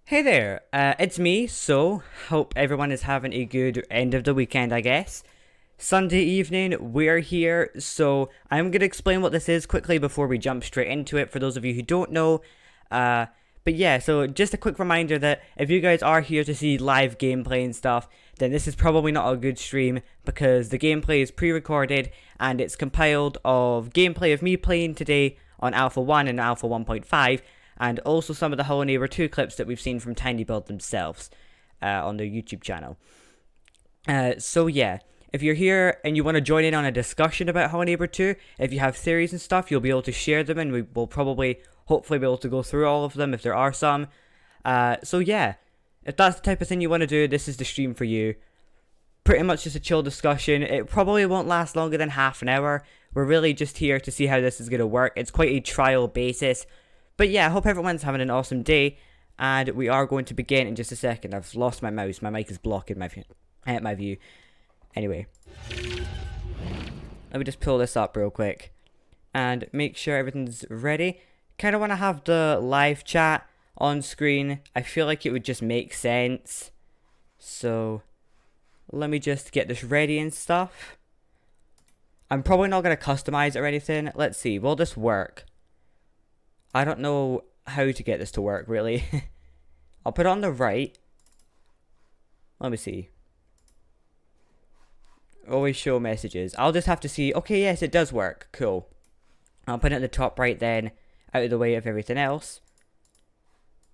Hey there, it's me, so hope everyone is having a good end of the weekend, I guess. Sunday evening, we're here, so I'm going to explain what this is quickly before we jump straight into it for those of you who don't know. But yeah, so just a quick reminder that if you guys are here to see live gameplay and stuff, then this is probably not a good stream because the gameplay is pre-recorded and it's compiled of gameplay of me playing today on Alpha 1 and Alpha 1.5, and also some of the Hello Neighbor 2 clips that we've seen from TinyBuild themselves on their YouTube channel. So yeah, if you're here and you want to join in on a discussion about Hello Neighbor 2, if you have theories and stuff, you'll be able to share them and we will probably, hopefully be able to go through all of them if there are some. So yeah, if that's the type of thing you want to do, this is the stream for you. Pretty much just a chill discussion. It probably won't last longer than half an hour. We're really just here to see how this is going to work. It's quite a trial basis. But yeah, I hope everyone's having an awesome day, and we are going to begin in just a second. I've lost my mouse. My mic is blocking my view. Anyway, let me just pull this up real quick and make sure everything's ready. Kind of want to have the live chat on screen. I feel like it would just make sense. So let me just get this ready and stuff. I'm probably not going to customize it or anything. Let's see, will this work? I don't know how to get this to work, really. I'll put it on the right. Let me see. Always show messages. I'll just have to see. Okay, yes, it does work. Cool. I'll put it at the top right then, out of the way of everything else.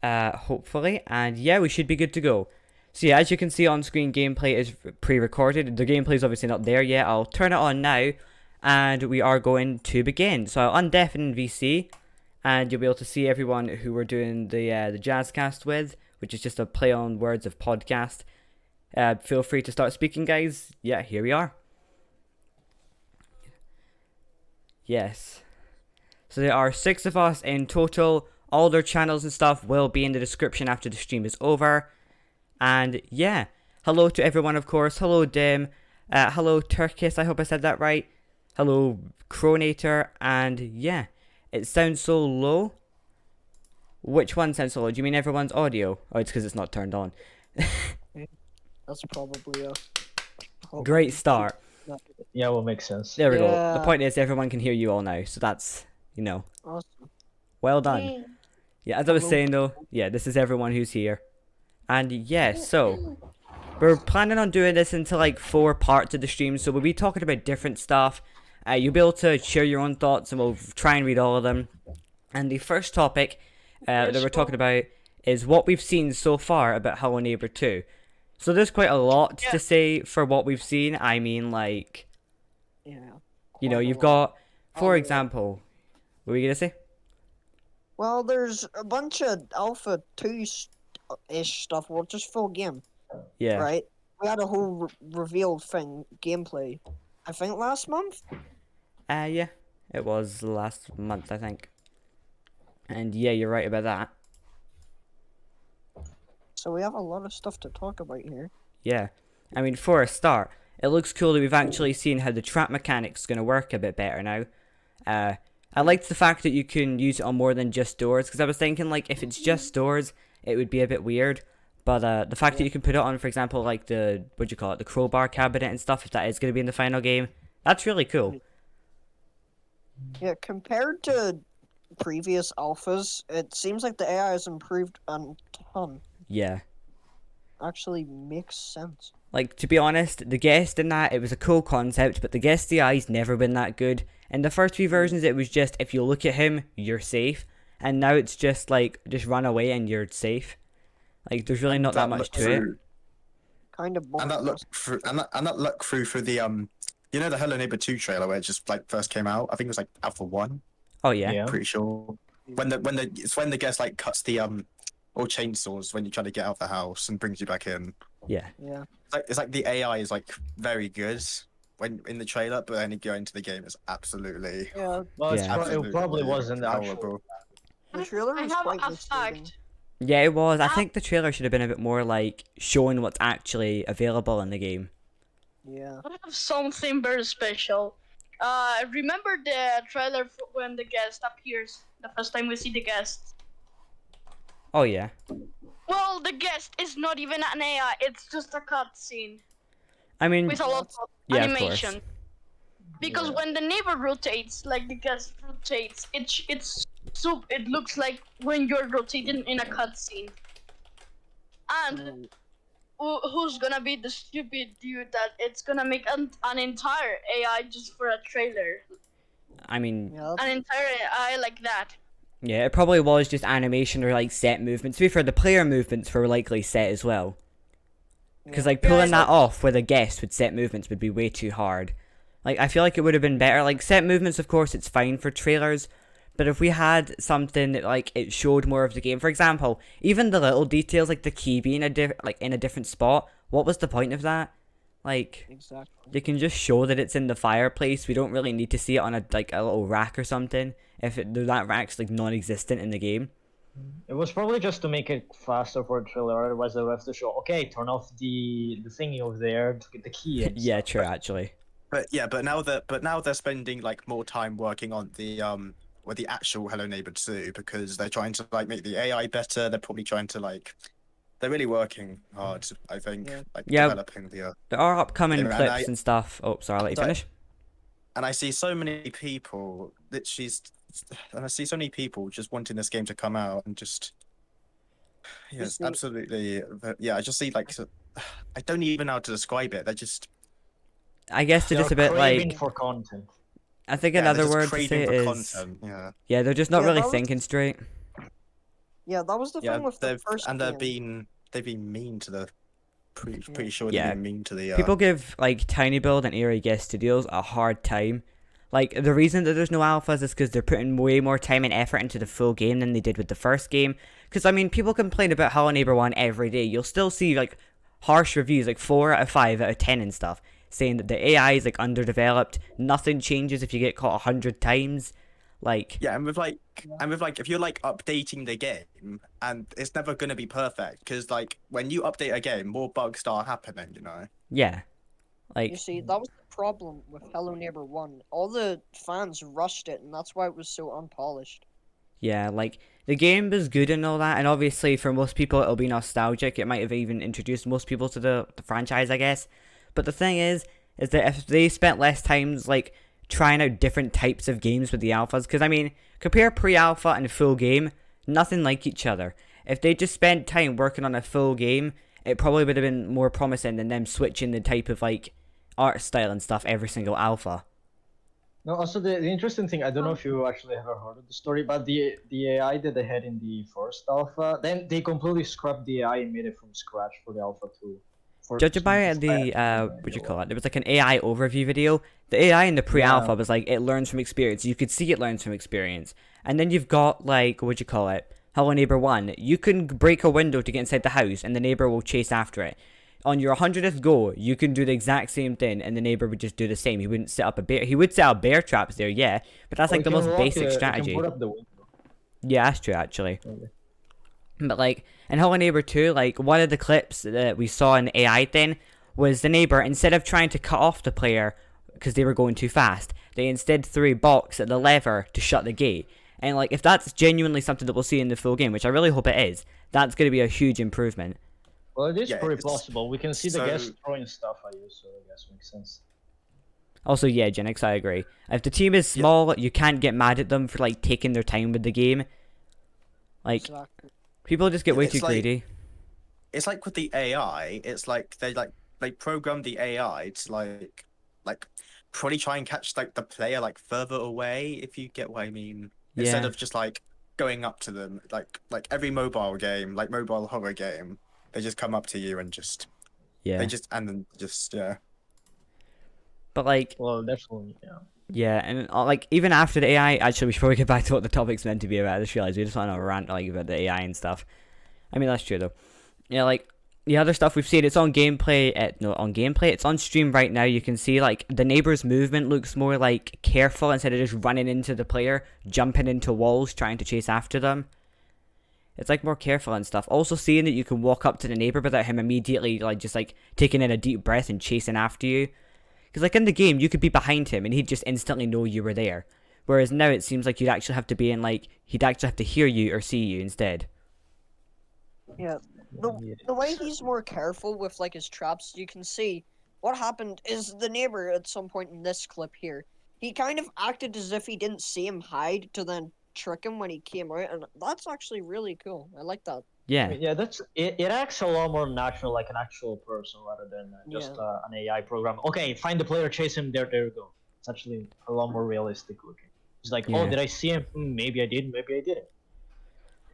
Hopefully. And yeah, we should be good to go. So yeah, as you can see on screen, gameplay is pre-recorded. The gameplay is obviously not there yet. I'll turn it on now, and we are going to begin. So I'll undeafen VC. And you'll be able to see everyone who we're doing the Jazzcast with, which is just a play on words of podcast. Feel free to start speaking, guys. Yeah, here we are. Yes. So there are 6 of us in total. All their channels and stuff will be in the description after the stream is over. And yeah, hello to everyone, of course. Hello, Dim. Hello, Turkis. I hope I said that right. Hello, Cronator. And yeah. It sounds so low. Which one sounds so low? Do you mean everyone's audio? Oh, it's because it's not turned on. That's probably a... Great start. Yeah, will make sense. There we go. The point is everyone can hear you all now. So that's, you know. Awesome. Well done. Yeah, as I was saying though, yeah, this is everyone who's here. And yeah, so we're planning on doing this into like 4 parts of the stream. So we'll be talking about different stuff. You'll be able to share your own thoughts and we'll try and read all of them. And the first topic that we're talking about is what we've seen so far about Hello Neighbor 2. So there's quite a lot to say for what we've seen. I mean, like, you know, you've got, for example, what were you going to say? Well, there's a bunch of Alpha 2-ish stuff, well, just full game. Yeah. Right? We had a whole revealed thing, gameplay, I think last month? Yeah, it was last month, I think. And yeah, you're right about that. So we have a lot of stuff to talk about here. Yeah. I mean, for a start, it looks cool that we've actually seen how the trap mechanic's going to work a bit better now. I liked the fact that you can use it on more than just doors, because I was thinking, like, if it's just doors, it would be a bit weird. But the fact that you can put it on, for example, like the, what do you call it, the crowbar cabinet and stuff, if that is going to be in the final game, that's really cool. Yeah, compared to previous alphas, it seems like the AI has improved a ton. Yeah. Actually makes sense. Like, to be honest, the guest in that, it was a cool concept, but the guest AI's never been that good. In the first 3 versions, it was just, if you look at him, you're safe. And now it's just, like, just run away and you're safe. Like, there's really not that much to it. Kind of boring. And that look through for the you know, the Hello Neighbor 2 trailer where it just like first came out. I think it was like Alpha 1. Oh yeah. Yeah. Pretty sure. When the guest like cuts the all chainsaws when you try to get out of the house and brings you back in. Yeah. Yeah. It's like the AI is like very good when in the trailer, but then you go into the game, it's absolutely Yeah. Well, Yeah. it probably wasn't the actual. horrible. The trailer I was have quite a misleading. fact. Yeah, it was. I think the trailer should have been a bit more, like, showing what's actually available in the game. Yeah. I have something very special. Remember the trailer when the guest appears? The first time we see the guest. Oh yeah. Well, guest is not even an AI. It's just a cutscene I mean, with a lot of yeah, of animation. course. Because when the neighbor rotates, like the guest rotates, it looks like when you're rotating in a cutscene. And who's gonna be the stupid dude that it's gonna make an entire AI just for a trailer? I mean, Yeah, An entire AI like that. yeah, it probably was just animation or like set movements. To be fair, the player movements were likely set as well. Because like Yeah, pulling it's that like- off with a guest with set movements would be way too hard. Like I feel like it would have been better. Like set movements, of course, it's fine for trailers, but if we had something that like it showed more of the game, for example, even the little details like the key being in a different spot, what was the point of that? Like exactly. they can just show that it's in the fireplace. We don't really need to see it on a little rack or something. If that rack's like non-existent in the game. It was probably just to make it faster for a trailer. Otherwise, they would have to show. Okay, turn off the thingy over there to get the key. And Yeah, stuff. true, actually. But now they're spending like more time working on the with the actual Hello Neighbor 2 because they're trying to like make the AI better. They're probably trying to like they're really working hard. I think like Yeah. developing the. There are upcoming Yeah, and clips and stuff. Oh, sorry, I'll let you Sorry. finish. And I see so many people and I see so many people just wanting this game to come out and just. Yes, see- absolutely. Yeah, I just see like I don't even know how to describe it. They're just I guess they're just a They're bit craving like. for content. I think yeah, they're another just word to craving say for is. content. Yeah. Yeah, they're just not Yeah, really that was- thinking straight. Yeah, that was the Yeah, thing with the first game. they've been mean to the pretty Yeah. sure Yeah. they've been mean to the People give like Tiny Build and Eerie Guest Studios a hard time. Like the reason that there's no alphas is because they're putting way more time and effort into the full game than they did with the first game. Because I mean, people complain about Hello Neighbor 1 every day. You'll still see like harsh reviews, like 4 out of 5 out of 10 and stuff, saying that the AI is like underdeveloped. Nothing changes if you get caught 100 times. Like yeah, and with like if you're like updating the game and it's never gonna be perfect because like when you update a game, more bugs start happening. You know. yeah, You like see, that was the problem with Hello Neighbor 1. All the fans rushed it, and that's why it was so unpolished. yeah, like the game was good and all that, and obviously for most people it'll be nostalgic. It might have even introduced most people to the franchise, I guess. But the thing is that if they spent less times like trying out different types of games with the alphas, because I mean, compare pre-alpha and full game, nothing like each other. If they just spent time working on a full game, it probably would have been more promising than them switching the type of like art style and stuff every single alpha. No, also the interesting thing, I don't know if you actually ever heard of the story, but the AI that they had in the first alpha, then they completely scrapped the AI and made it from scratch for the alpha 2. Judging by the what do you call it? There was like an AI overview video. The AI in the pre-alpha Yeah. was like it learns from experience. You could see it learns from experience. And then you've got like what do you call it? Hello Neighbor 1. You can break a window to get inside the house, and the neighbor will chase after it. On your 100th go, you can do the exact same thing, and the neighbor would just do the same. He wouldn't set up a bear. He would set up bear traps there, yeah, but that's like the most basic strategy. You can put up the window. Yeah, that's true actually. Okay. But like in Hello Neighbor 2, like one of the clips that we saw in the AI thing was the neighbor, instead of trying to cut off the player because they were going too fast, they instead threw a box at the lever to shut the gate. And like if that's genuinely something that we'll see in the full game, which I really hope it is, that's going to be a huge improvement. Well, it is Yeah, pretty it's- plausible. We can see the so- guests throwing stuff at you, so I guess makes sense. Also, yeah, Genix, I agree. If the team is small, you can't get mad at them for like taking their time with the game. Like Exactly. people just get way It's too like- greedy. It's like with the AI. It's like they program the AI to like probably try and catch like the player like further away, if you get what I mean. Instead Yeah. of just like going up to them, like every mobile game, like mobile horror game, they just come up to you and just Yeah. yeah. But like Well, definitely, yeah. yeah, and like even after the AI, actually, we should probably get back to what the topic's meant to be about. I just realized we just want to rant like about the AI and stuff. I mean, that's true though. Yeah, like the other stuff we've seen, it's on gameplay. It's on stream right now. You can see like the neighbor's movement looks more like careful instead of just running into the player, jumping into walls, trying to chase after them. It's like more careful and stuff. Also seeing that you can walk up to the neighbor without him immediately like just like taking in a deep breath and chasing after you. Because like in the game, you could be behind him and he'd just instantly know you were there. Whereas now it seems like you'd actually have to be in like, he'd actually have to hear you or see you instead. Yeah, the way he's more careful with like his traps, you can see what happened is the neighbor at some point in this clip here, he kind of acted as if he didn't see him hide to then trick him when he came out, and that's actually really cool. I like that. Yeah. Yeah, that's it. It acts a lot more natural, like an actual person, rather than just Yeah. an AI program. Okay, find the player, chase him. There you go. It's actually a lot more realistic looking. It's like, oh, Yeah. did I see him? Maybe I did. Maybe I didn't.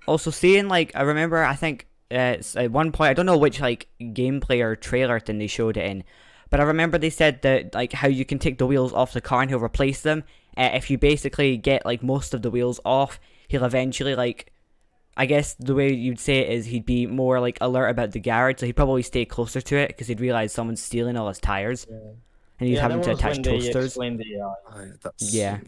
Also, seeing like I remember, I think it's at one point I don't know which like gameplay or trailer thing they showed it in, but I remember they said that like how you can take the wheels off the car and he'll replace them. If you basically get like most of the wheels off, he'll eventually like. I guess the way you'd say it is he'd be more like alert about the garage, so he'd probably stay closer to it because he'd realize someone's stealing all his tires, and he'd have him that to was attach when they toasters. explained the AI. That's Yeah.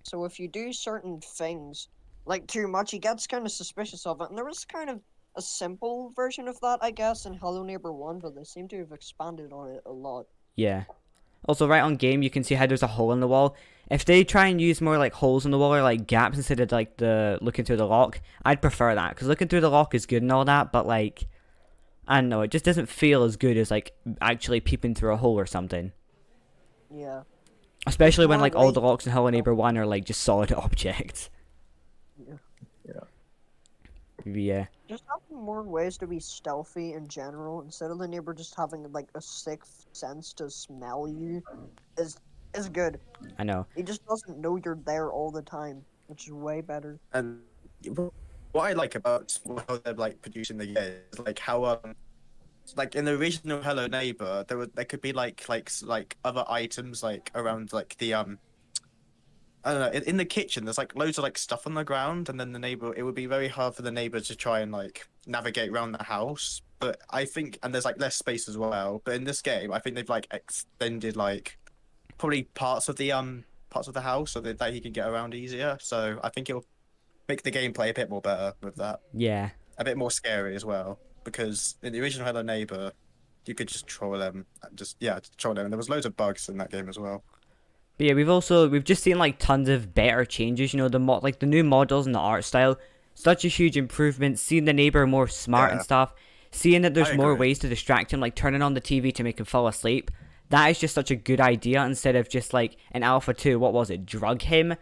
So if you do certain things like too much, he gets kind of suspicious of it. And there was kind of a simple version of that, I guess, in Hello Neighbor 1, but they seem to have expanded on it a lot. Yeah. Also, right on game, you can see how there's a hole in the wall. If they try and use more like holes in the wall or like gaps instead of like the looking through the lock, I'd prefer that because looking through the lock is good and all that, but like I don't know, it just doesn't feel as good as like actually peeping through a hole or something. Yeah. Especially when More like all like- the locks in Hello Neighbor 1 are like just solid objects. Yeah. Just having more ways to be stealthy in general instead of the neighbor just having like a sixth sense to smell you is good. I know. He just doesn't know you're there all the time, which is way better. And what I like about how they're like producing the game is like how like in the original Hello Neighbor there could be like other items like around like the I don't know, in the kitchen there's like loads of like stuff on the ground, and then the neighbor, it would be very hard for the neighbor to try and like navigate around the house. But I think, and there's like less space as well, but in this game I think they've like extended like probably parts of the house so that he can get around easier. So I think it'll make the gameplay a bit more better with that. Yeah. A bit more scary as well, because in the original Hello Neighbor you could just troll them, troll them, and there was loads of bugs in that game as well. But yeah, we've just seen like tons of better changes. You know, like the new models and the art style, such a huge improvement. Seeing the neighbor more smart and Yeah. stuff, seeing that there's I more agree. ways to distract him, like turning on the TV to make him fall asleep. That is just such a good idea instead of just like in Alpha 2, what was it, drug him?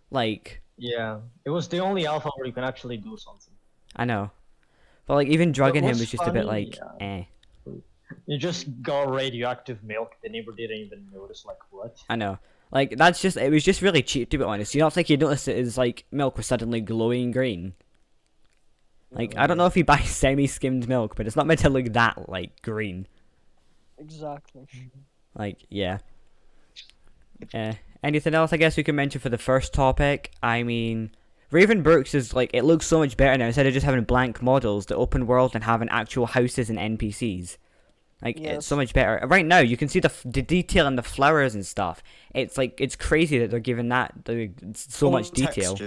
Like, Yeah, it was the only alpha where you can actually do something. I know. But like even drugging him what's was just a bit funny, like, eh. You just got radioactive milk. The neighbor didn't even notice. Like what? I know. Like, it was just really cheap to be honest. You don't think you'd notice it as like milk was suddenly glowing green. Like, I don't know if you buy semi-skimmed milk, but it's not meant to look that, like, green. Exactly. Like, yeah. Anything else I guess we can mention for the first topic? I mean, Raven Brooks is, like, it looks so much better now. Instead of just having blank models, the open world and having actual houses and NPCs. Like, it's so Yes. much better. Right now, you can see the detail in the flowers and stuff. It's, like, it's crazy that they're giving that so much detail.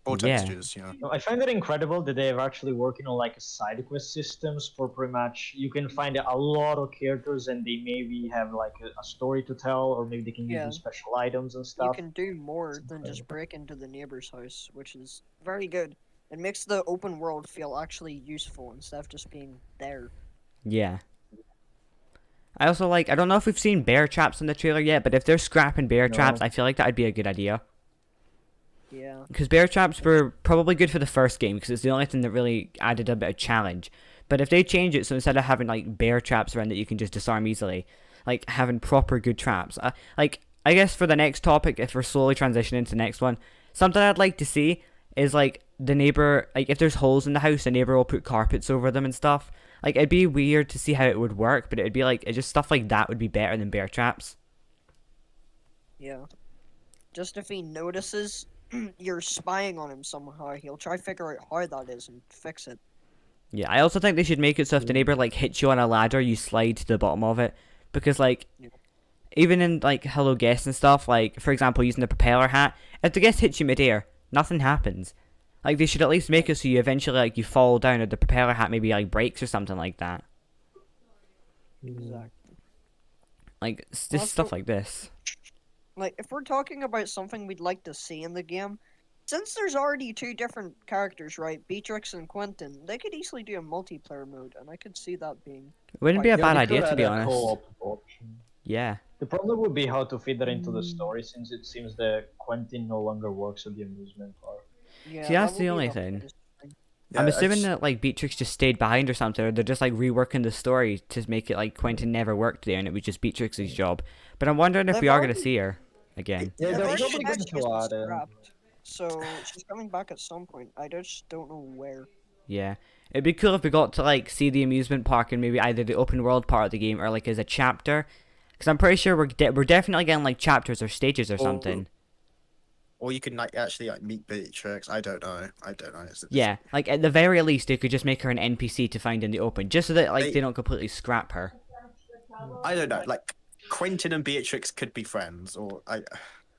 All Yeah. textures, you know. No, I find it incredible that they're actually working on like a side quest systems for pretty much you can find a lot of characters and they maybe have like a story to tell, or maybe they can give Yeah. you special items and You stuff. can do more than just break into the neighbor's house, which is very good. It makes the open world feel actually useful instead of just being there. Yeah. I also like, I don't know if we've seen bear traps in the trailer yet, but if they're scrapping bear traps, No. I feel like that'd be a good idea. Yeah. Because bear traps were probably good for the first game, because it's the only thing that really added a bit of challenge. But if they change it, so instead of having like bear traps around that you can just disarm easily, like having proper good traps. Like, I guess for the next topic, if we're slowly transitioning to the next one, something I'd like to see is like the neighbor, like if there's holes in the house, the neighbor will put carpets over them and stuff. Like, it'd be weird to see how it would work, but it'd be like, just stuff like that would be better than bear traps. Yeah. Just if he notices you're spying on him somehow, he'll try to figure out how that is and fix it. Yeah, I also think they should make it so if the neighbor like hits you on a ladder, you slide to the bottom of it, because like, Yeah. even in like Hello Guest and stuff, like for example using the propeller hat, if the guest hits you midair, nothing happens. Like they should at least make it so you eventually like you fall down, or the propeller hat maybe like breaks or something like that. Exactly. Like just stuff Also- like this. Like, if we're talking about something we'd like to see in the game, Since there's already two different characters, right? Beatrix and Quentin, they could easily do a multiplayer mode, and I could see that being. Wouldn't be a Quite- bad they idea, could to be add a honest. co-op option. Yeah. The problem would be how to fit that into the story, since it seems that Quentin no longer works at the amusement park. Yeah, See, that's that the would be only the thing. hardest thing. Yeah, I'm I assuming just- that like Beatrix just stayed behind or something, or they're just like reworking the story to make it like Quentin never worked there and it was just Beatrix's job. But I'm wondering if They've we are gonna already- see her again. Yeah, They've they're already probably said going she has to been add it. scrapped, so she's coming back at some point. I just don't know where. Yeah. It'd be cool if we got to like see the amusement park in maybe either the open world part of the game or like as a chapter. Because I'm pretty sure we're definitely getting like chapters or stages or something. Or you could like actually like meet Beatrix. I don't know. It's- Yeah, like at the very least, they could just make her an NPC to find in the open, just so that like They- they don't completely scrap her. I don't know. Like Quentin and Beatrix could be friends, or I.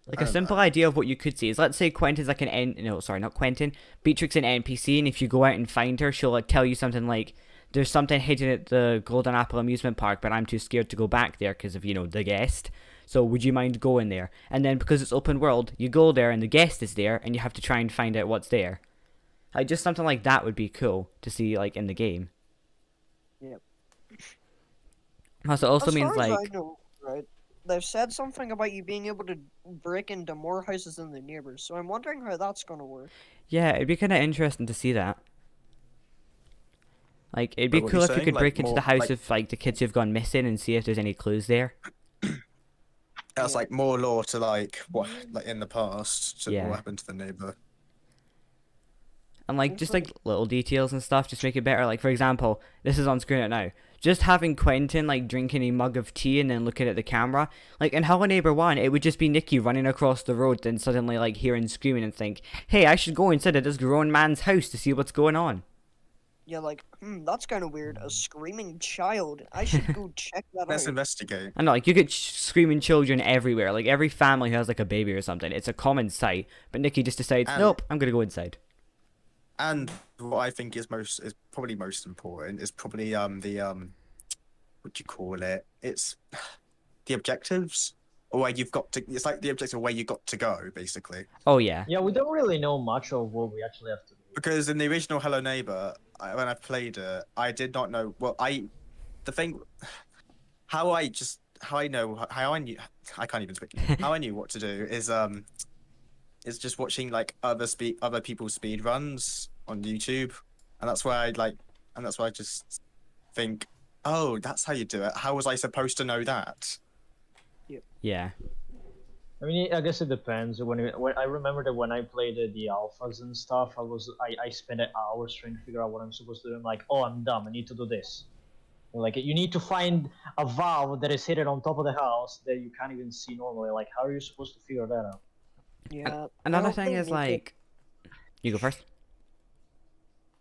Like I a don't simple know. idea of what you could see is, let's say Quentin's like not Quentin, Beatrix an NPC, and if you go out and find her, she'll like tell you something like, "There's something hidden at the Golden Apple amusement park, but I'm too scared to go back there because of the guest. So would you mind going there?" And then because it's open world, you go there and the guest is there, and you have to try and find out what's there. Like just something like that would be cool to see like in the game. Yep. Plus, it also As means far as like I know, right? They've said something about you being able to break into more houses than the neighbors, so I'm wondering how that's gonna work. yeah, it'd be kind of interesting to see that. Like it'd be Wait, what cool you if you saying? could Like, break into more, the house like- of like the kids who've gone missing and see if there's any clues there. That's Yeah. like more lore to like what like in the past to Yeah. what happened to the neighbor. And like just like little details and stuff just make it better. Like for example, this is on screen right now. Just having Quentin like drinking a mug of tea and then looking at the camera. Like in Hello Neighbor 1, it would just be Nikki running across the road and suddenly like hearing screaming and think, "Hey, I should go inside of this grown man's house to see what's going on." Yeah, like, that's kind of weird. A screaming child. I should go check that Let's out. investigate. I know, like you get screaming children everywhere. Like every family who has like a baby or something. It's a common sight. But Nikki just decides, And- "Nope, I'm gonna go inside." And what I think is probably most important is probably what do you call it? It's the objectives, or where you've got to. It's like the objective where you got to go, basically. Oh yeah. Yeah, we don't really know much of what we actually have to do. Because in the original Hello Neighbor, when I played it, I did not know. Well, the thing, how I knew, I can't even speak. How I knew what to do is just watching like other people's speed runs on YouTube, and that's why I just think, oh, that's how you do it. How was I supposed to know that? Yeah. I mean, I guess it depends. When I remember that when I played the alphas and stuff, I spent hours trying to figure out what I'm supposed to do. I'm like, oh, I'm dumb. I need to do this. Like, you need to find a valve that is hidden on top of the house that you can't even see normally. Like, how are you supposed to figure that out? Yeah. I Another hope thing they is make it- like, you go first.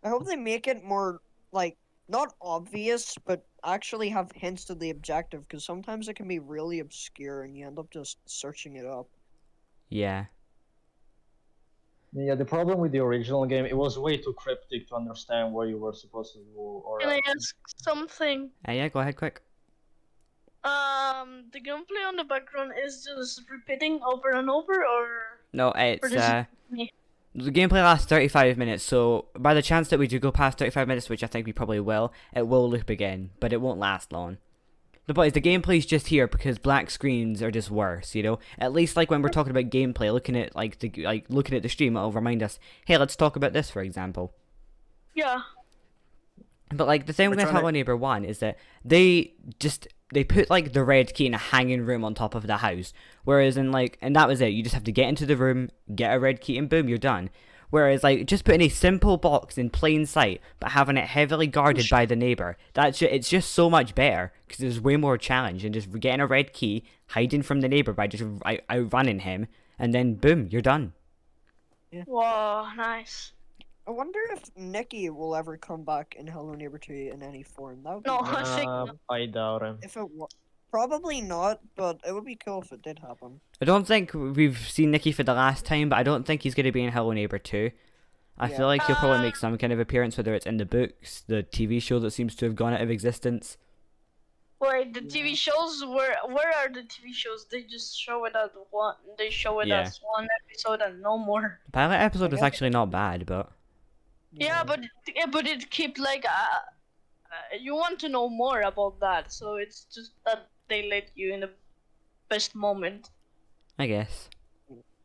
I hope they make it more, like, not obvious, but actually have hints to the objective, because sometimes it can be really obscure and you end up just searching it up. Yeah. Yeah, the problem with the original game, it was way too cryptic to understand where you were supposed to go. Or Can I ask something? Yeah, go ahead, quick. The gameplay on the background is just repeating over and over, or No, it's does it- yeah. the gameplay lasts 35 minutes, so by the chance that we do go past 35 minutes, which I think we probably will, it will loop again, but it won't last long. The point is, the gameplay's just here because black screens are just worse, you know? At least, like, when we're talking about gameplay, looking at the stream, it'll remind us, hey, let's talk about this, for example. Yeah. But, like, the thing We're with trying to- Hello Neighbor 1 is that they put, like, the red key in a hanging room on top of the house. Whereas and that was it. You just have to get into the room, get a red key, and boom, you're done. Whereas, like, just putting a simple box in plain sight, but having it heavily guarded by the neighbor, it's just so much better, because there's way more challenge, and just getting a red key, hiding from the neighbor by just outrunning him, and then boom, you're done. Wow, nice. I wonder if Nikki will ever come back in Hello Neighbor 2 in any form. That would be No, great. I think I doubt him. If it probably not, but it would be cool if it did happen. I don't think we've seen Nicky for the last time, but I don't think he's going to be in Hello Neighbor 2. I Yeah. feel like he'll probably Uh, make some kind of appearance, whether it's in the books, the TV show that seems to have gone out of existence. Wait, the TV shows? Where are the TV shows? They just show it as one. They show it Yeah. as one episode and no more. The pilot episode was guess- actually not bad, but Yeah, but it keep like you want to know more about that, so it's just that they let you in the best moment I guess.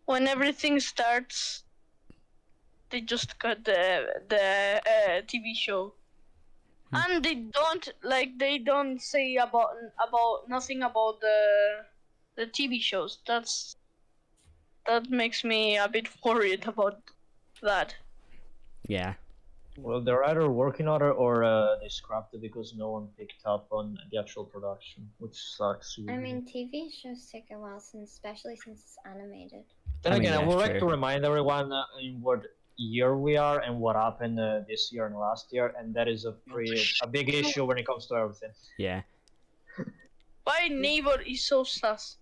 when everything starts. They just cut the TV show, and they don't say about nothing about the TV shows. That makes me a bit worried about that. Yeah. Well, they're either working on it or they scrapped it because no one picked up on the actual production, which sucks. I mean, TV shows take a while, especially since it's animated. then I mean, again, I that's would like true. to remind everyone in what year we are and what happened this year and last year, and that is a big issue when it comes to everything. Yeah. Why neighbor is so sus?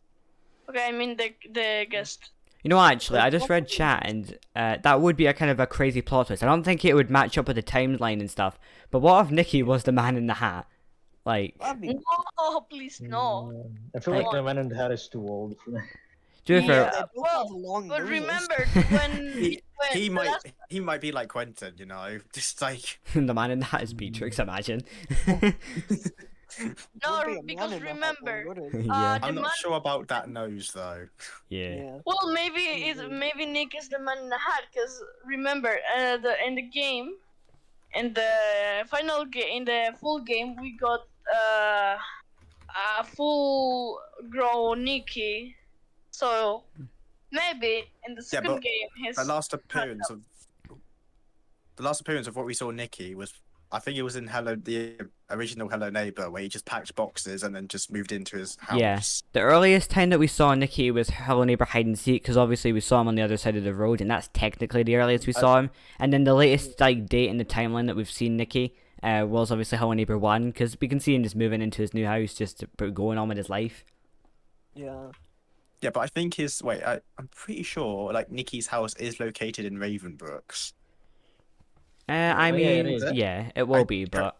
Okay, I mean the guest. You know, actually, I just read chat, and that would be a kind of a crazy plot twist. I don't think it would match up with the timeline and stuff. But what if Nikki was the Man in the Hat? Like, That'd be No, please no. I feel like the man in the hat is too old for that. to be fair, Yeah. they both have long But noses. remember when He the might last- he might be like Quentin, you know, just like the Man in the Hat is Beatrix, imagine. no, Would be a man because in the hat, remember, though, would it? yeah. the I'm not man- sure about that nose though. Yeah. Yeah. well, maybe Nick is the Man in the Hat, because remember, in the game, in the final game, in the full game, we got a full grown Nikki, so maybe in the second but game his The last appearance of what we saw Nikki was, I think it was in the original Hello Neighbor, where he just packed boxes and then just moved into his house. Yeah. The earliest time that we saw Nikki was Hello Neighbor Hide and Seek, because obviously we saw him on the other side of the road, and that's technically the earliest we saw him. And then the latest like date in the timeline that we've seen Nikki was obviously Hello Neighbor 1, because we can see him just moving into his new house, just going on with his life. Yeah. Yeah, but I think I'm pretty sure like Nikki's house is located in Ravenbrooks. I Oh, yeah, it mean, is. yeah, it will be, but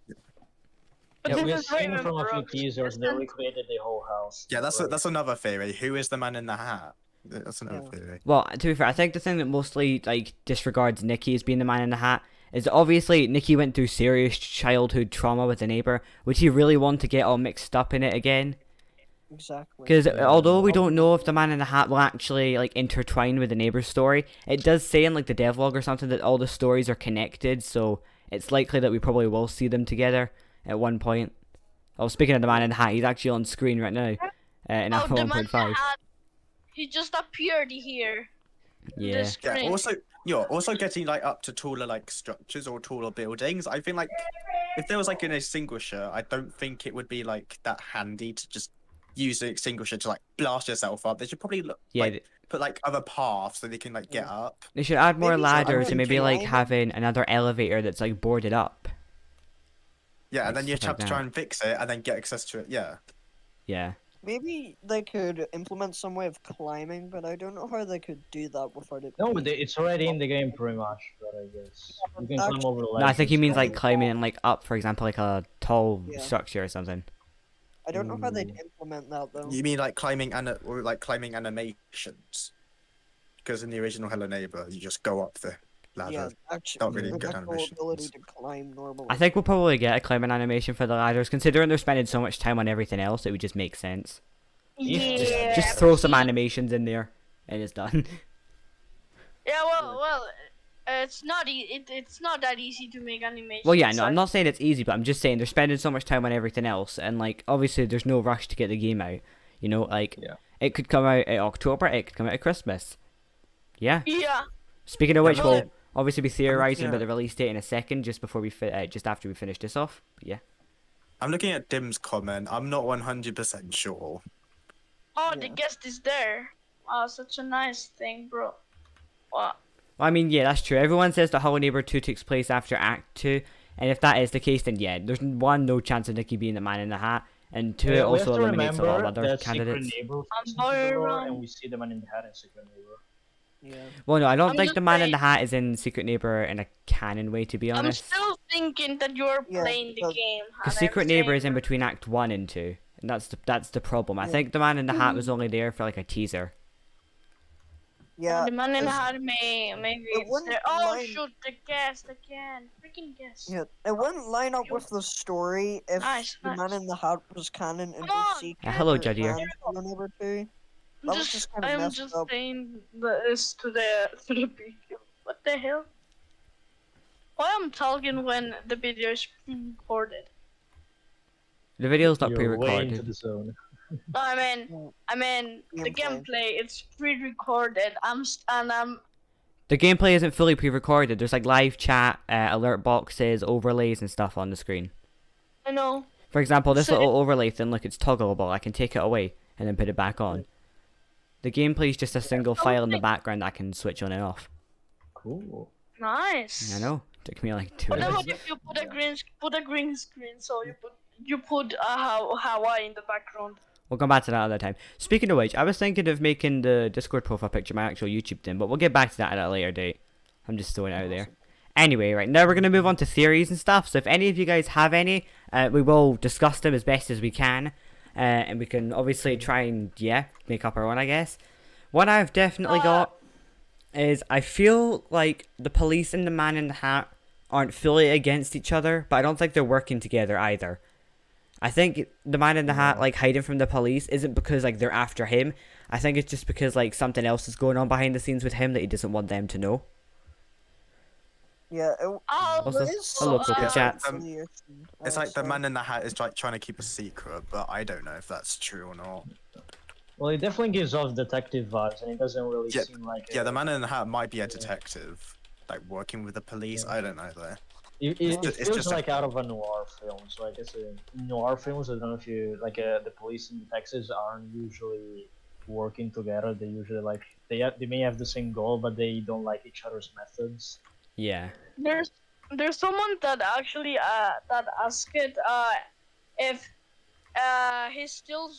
But Yeah, this we have is seen from a few Ravenbrooks, teasers they isn't- recreated the whole house. Yeah, Right. that's another theory. Who is the Man in the Hat? That's another Yeah. theory. well, to be fair, I think the thing that mostly like disregards Nikki as being the Man in the Hat is that obviously Nikki went through serious childhood trauma with the neighbor. Would he really want to get all mixed up in it again? Exactly. Because although we don't know if the Man in the Hat will actually like intertwine with the neighbor's story, it does say in like the devlog or something that all the stories are connected, so it's likely that we probably will see them together at one point. Oh, speaking of the Man in the Hat, he's actually on screen right now in Oh, Alpha the Man in the 1.5. Hat, he just appeared here. Yeah. The screen. Yeah. Also getting like up to taller like structures or taller buildings. I think like if there was like an extinguisher, I don't think it would be like that handy to just use the extinguisher to like blast yourself up. They should probably Yeah, like, put like other paths so they can like get up. they should add more Maybe ladders something and maybe like climbing. having another elevator that's like boarded up. Yeah, and Like then you stuff have like to try that. and fix it and then get access to it. Yeah. Yeah. Maybe they could implement some way of climbing, but I don't know how they could do that without it. No, but it's already in the game pretty much. But I guess you can climb over the ledge. No, I think he and means stuff. like climbing and like up, for example, like a tall Yeah. structure or something. I don't know how they'd implement that though. You mean like climbing or like climbing animations? Because in the original Hello Neighbor, you just go up the ladder. Yeah, actually, Not really the good actual animations. ability to climb normally. I think we'll probably get a climbing animation for the ladders, considering they're spending so much time on everything else. It would just make sense. Yeah. Just throw some animations in there, and it's done. Yeah, well, it's not it's not that easy to make animations. Well, yeah, no, I'm not saying it's easy, but I'm just saying they're spending so much time on everything else, and like obviously there's no rush to get the game out. You know, like Yeah. it could come out at October, it could come out at Christmas. Yeah. Yeah. Speaking of which, well, we'll obviously be theorizing yeah. about the release date in a second, just before we just after we finish this off. But yeah. I'm looking at Dim's comment. I'm not 100% sure. Oh, the Yeah. guest is there. Wow, such a nice thing, bro. Wow. Well, I mean, yeah, that's true. Everyone says that Hello Neighbor 2 takes place after Act 2, and if that is the case, then yeah, there's one, no chance of Nikki being the Man in the Hat, and two, it Yeah, we have also to eliminates a lot of remember other that candidates. Secret Neighbor I'm fits sorry, into the lore, Ron. and we see the Man in the Hat in Secret Neighbor. Yeah. Well, no, I don't I'm think just the Man in the saying- Hat is in Secret Neighbor in a canon way, to be I'm honest. still thinking that you're Yeah, playing the but- game. The and secret I'm neighbor is in saying- between Act 1 and 2. And that's the problem. I Yeah. think the man in the hat was only there for like a teaser. Yeah, the man in the 'cause- hat maybe it it's wouldn't there. Oh line- shoot, the guest again. Freaking guest. yeah, it wouldn't line up with the story if Nice, the Man in the Hat was canon in Come both on. Secret Hello, and Jadier. Hello Neighbor 2. That was just kinda I'm messed just up. saying this to the people. What the hell? Why I'm talking when the video is recorded? The video's not You're way into pre-recorded. the zone. No, I mean the Gameplay. gameplay. It's pre-recorded. I'm The gameplay isn't fully pre-recorded. There's like live chat, alert boxes, overlays, and stuff on the screen. I know. For example, this So- little overlay thing, look, it's toggleable. I can take it away and then put it back on. The gameplay is just a single file in the background that I can switch on and off. Cool. Nice. I know. Took me like 2 What hours. about if you put a green screen? So you put Hawaii in the background. We'll come back to that another time. Speaking of which, I was thinking of making the Discord profile picture my actual YouTube thing, but we'll get back to that at a later date. I'm just throwing it out there. Anyway, right now we're going to move on to theories and stuff. So if any of you guys have any, we will discuss them as best as we can. And we can obviously try and, make up our own, I guess. What I've definitely got is I feel like the police and the Man in the Hat aren't fully against each other, but I don't think they're working together either. I think the Man in the Hat, like, hiding from the police isn't because, like, they're after him. I think it's just because, like, something else is going on behind the scenes with him that he doesn't want them to know. Yeah, Also, there is hello, some Coco Chat. reconciliation, It's like the also. Man in the Hat is like trying to keep a secret, but I don't know if that's true or not. Well, it definitely gives off detective vibes, and it doesn't really Yeah, seem like. Yeah, the Man in the Hat might be a detective, like working with the police. I don't know though. It it's feels just a- like out of a noir film. So I guess in noir films, I don't know if you like the police and detectives aren't usually working together. They usually like they may have the same goal, but they don't like each other's methods. Yeah. There's someone that actually that asked if he's still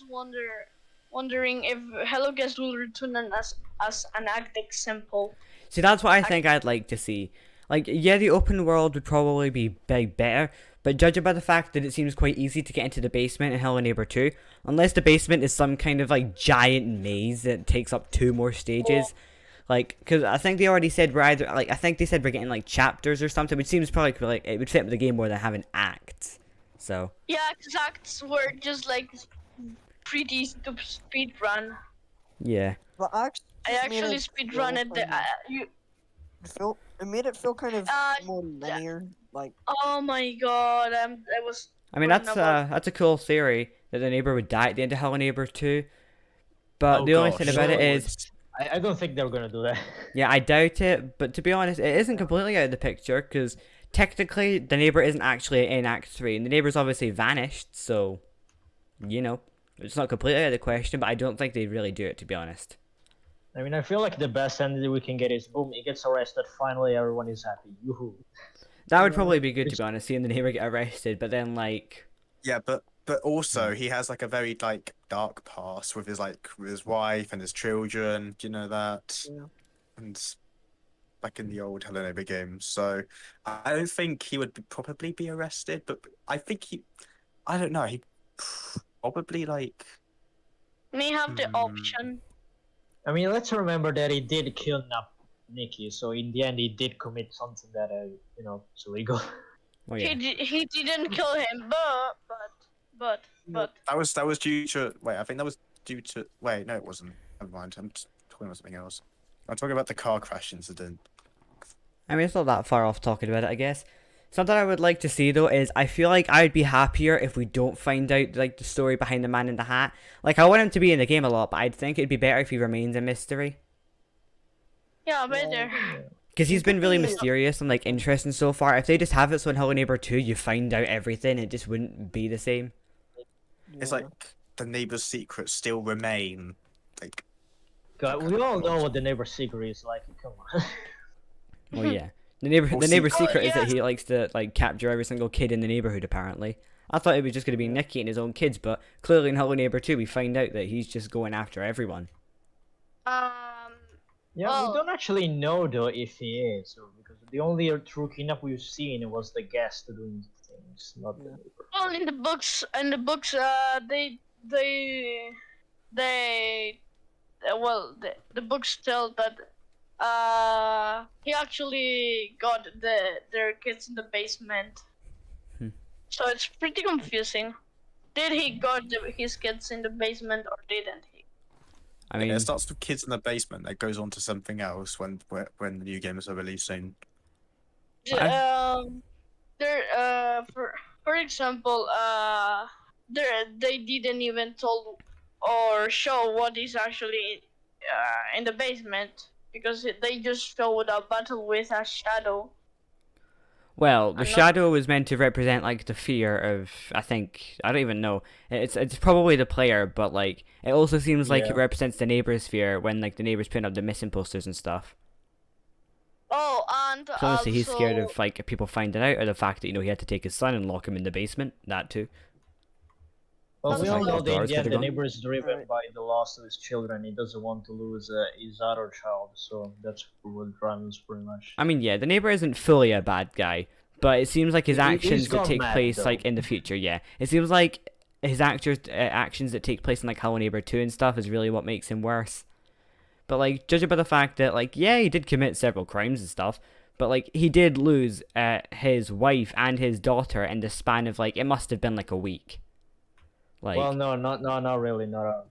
wondering if Hello Guest will return as an act example. See, that's what I think I'd like to see. Like, yeah, the open world would probably be big better, but judging by the fact that it seems quite easy to get into the basement in Hello Neighbor 2, unless the basement is some kind of, like, giant maze that takes up 2 more stages, like, because I think they already said we're either, like, I think they said we're getting, like, chapters or something, which seems probably, like, it would fit with the game more than having acts, so. Yeah, 'cause acts were just like pretty to speed run. Yeah. But acts I just made actually it speed feel run it. kind of- it made it feel kind of more linear, like. Oh my god, I was. I mean, Right, that's a cool theory, that the neighbor would die at the end of Hello Neighbor 2, but Oh, the only gosh. thing about it is, I don't think they're gonna do that. yeah, I doubt it, but to be honest, it isn't completely out of the picture, because technically, the neighbor isn't actually in Act 3, and the neighbor's obviously vanished, so, you know, it's not completely out of the question, but I don't think they'd really do it, to be honest. I mean, I feel like the best ending we can get is boom, he gets arrested. Finally, everyone is happy. Yoo-hoo. That would probably be good, to be honest, seeing the neighbor get arrested, but then, like, Yeah, but also he has like a very like dark past with his wife and his children. Do you know that? Yeah. And back in the old Hello Neighbor games, so I don't think he would probably be arrested, but I think I don't know, he probably like. May have the Hmm. option. I mean, let's remember that he did kidnap Nikki, so in the end, he did commit something that is illegal. well, yeah. He didn't kill him, but That was due to I think that was due to no, it wasn't. Never mind. I'm just talking about something else. I'm talking about the car crash incident. I mean, it's not that far off talking about it, I guess. Something I would like to see, though, is I feel like I'd be happier if we don't find out, like, the story behind the Man in the Hat. Like, I want him to be in the game a lot, but I'd think it'd be better if he remains a mystery. yeah, better. Because he's been really Yeah. mysterious and, like, interesting so far. If they just have it so in Hello Neighbor 2 you find out everything, it just wouldn't be the same. It's like the neighbor's secrets still remain. Like, God, we all know what the neighbor's secret is. Like, come on. Well, yeah. The neighbor's Oh, secret is that yes. he likes to, like, capture every single kid in the neighborhood, apparently. I thought it was just going to be Nicky and his own kids, but clearly in Hello Neighbor 2 we find out that he's just going after everyone. Yeah, Well- we don't actually know though if he is, or because the only true kidnap we've seen was the guest doing things, not the Yeah. neighbor. Well, in the books, they, well, the books tell that he actually got their kids in the basement. Hmm. So it's pretty confusing. Did he got his kids in the basement or didn't he? I Yeah, mean, it starts with kids in the basement. That goes on to something else when the new games are releasing. There for example, they didn't even tell or show what is actually in the basement because they just showed a battle with a shadow. well, the I'm not- shadow was meant to represent like the fear of. I don't even know. It's probably the player, but like it also seems like it Yeah. represents the neighbor's fear when like the neighbor's putting up the missing posters and stuff. Oh, and So honestly, he's scared also- of like people finding out, or the fact that he had to take his son and lock him in the basement. That too. Well, Also we all like know his that in daughters the could end have the gone. neighbor is driven Right. by the loss of his children. He doesn't want to lose his other child, so that's what runs pretty much. I mean, yeah, the neighbor isn't fully a bad guy, but it seems like his He's actions that gone take mad, place though. like in the future. Yeah, it seems like his actions that take place in like Hello Neighbor 2 and stuff is really what makes him worse. But like, judging by the fact that like, yeah, he did commit several crimes and stuff, but like he did lose his wife and his daughter in the span of like it must have been like a week. Like, Well, not really, not a.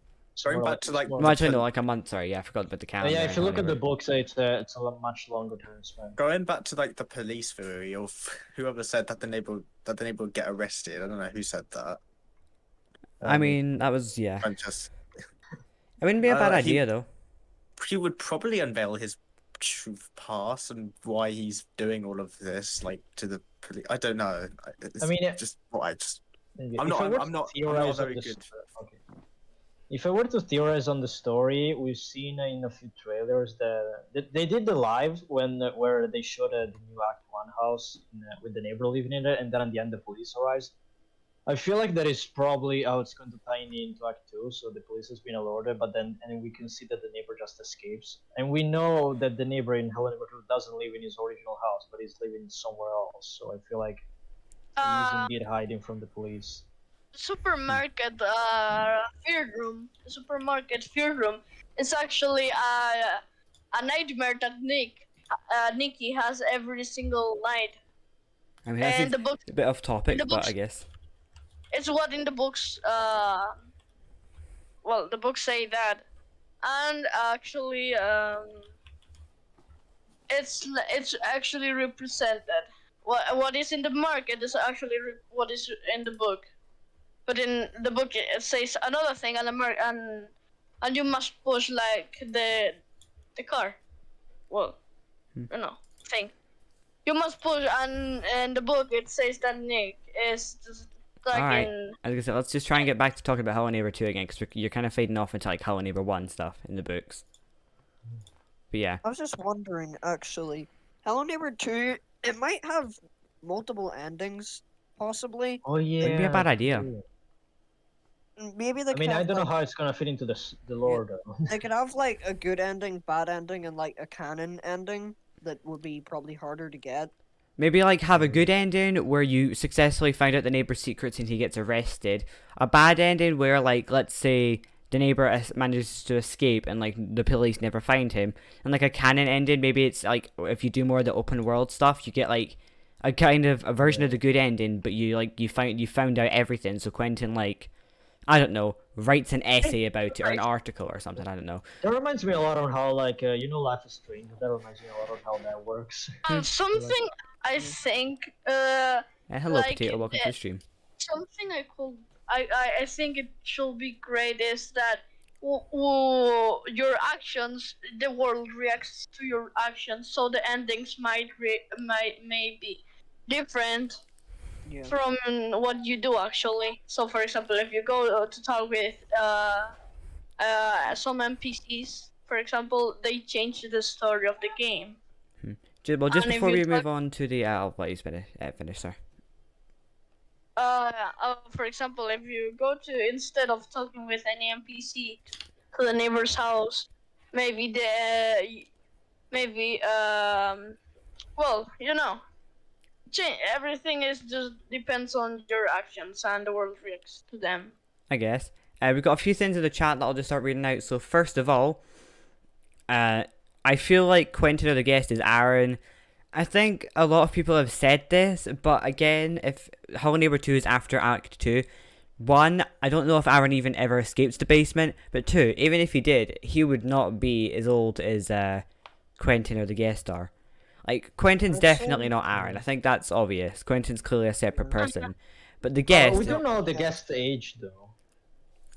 Going more back to like more well, actually no, like a month. Sorry, yeah, I forgot about the calendar. yeah, and if you Hello look at the Neighbor. books, it's a much longer time span. going back to like the police theory of whoever said that the neighbor would get arrested. I don't know who said that. I mean, that was yeah. I'm just It wouldn't be a bad he- idea though. he would probably unveil his truth past and why he's doing all of this, like to the police. I don't know. It's I mean, just what I just. If I'm I not. were to I'm not theorize on very this- good. Okay. If I were to theorize on the story, we've seen in a few trailers that they did the live where they showed the new Act One house with the neighbor living in it, and then at the end the police arrives. I feel like that is probably how it's going to tie into Act Two. So the police has been alerted, but then we can see that the neighbor just escapes, and we know that the neighbor in Hello Neighbor 2 doesn't live in his original house, but he's living somewhere else. So I feel like he's indeed hiding from the police. supermarket fear room is actually a nightmare that Nikki has every single night. I mean, that's And the book, a bit off topic, the but I books- guess. it's what in the books. Well, the books say that, and actually, it's actually represented. What is in the market is actually what is in the book. But in the book it says another thing, and you must push like the car. Well, thing. You must push, and in the book it says that Nick is just like Alright. in. As I said, let's just try and get back to talking about Hello Neighbor 2 again, because you're kind of fading off into like Hello Neighbor 1 stuff in the books. But yeah. I was just wondering, actually, Hello Neighbor 2, it might have multiple endings, possibly. Oh yeah, Wouldn't be a bad idea. true. Maybe they I could mean, I have, don't know like, how it's gonna fit into the lore though. they could have like a good ending, bad ending, and like a canon ending that would be probably harder to get. Maybe like have a good ending where you successfully find out the neighbor's secrets and he gets arrested. A bad ending where like let's say the neighbor manages to escape and like the police never find him. And like a canon ending, maybe it's like if you do more of the open world stuff, you get like a kind of a version of the good ending, but you found out everything. So Quentin like I don't know, writes an essay about it or an article or something. I don't know. That reminds me a lot on how like Life is Strange. That reminds me a lot on how that works. Something I think Hello, like, Potato. Welcome to the stream. something I think it should be great is that your actions, the world reacts to your actions, so the endings may be different Yeah. from what you do actually. So for example, if you go to talk with some NPCs, for example, they change the story of the game. Well, just and if before you we talk- move on to the I'll let you finish, sir. For example, if you go to, instead of talking with any NPC to the neighbor's house, maybe maybe well, you know, everything is just depends on your actions and the world reacts to them. I guess. We've got a few things in the chat that I'll just start reading out. So first of all, I feel like Quentin or the guest is Aaron. I think a lot of people have said this, but again, if Hello Neighbor 2 is after Act 2, one, I don't know if Aaron even ever escapes the basement, but two, even if he did, he would not be as old as Quentin or the guest are. Like, Quentin's Also- definitely not Aaron. I think that's obvious. Quentin's clearly a separate person. But the Oh, guest, we don't know the guest age though.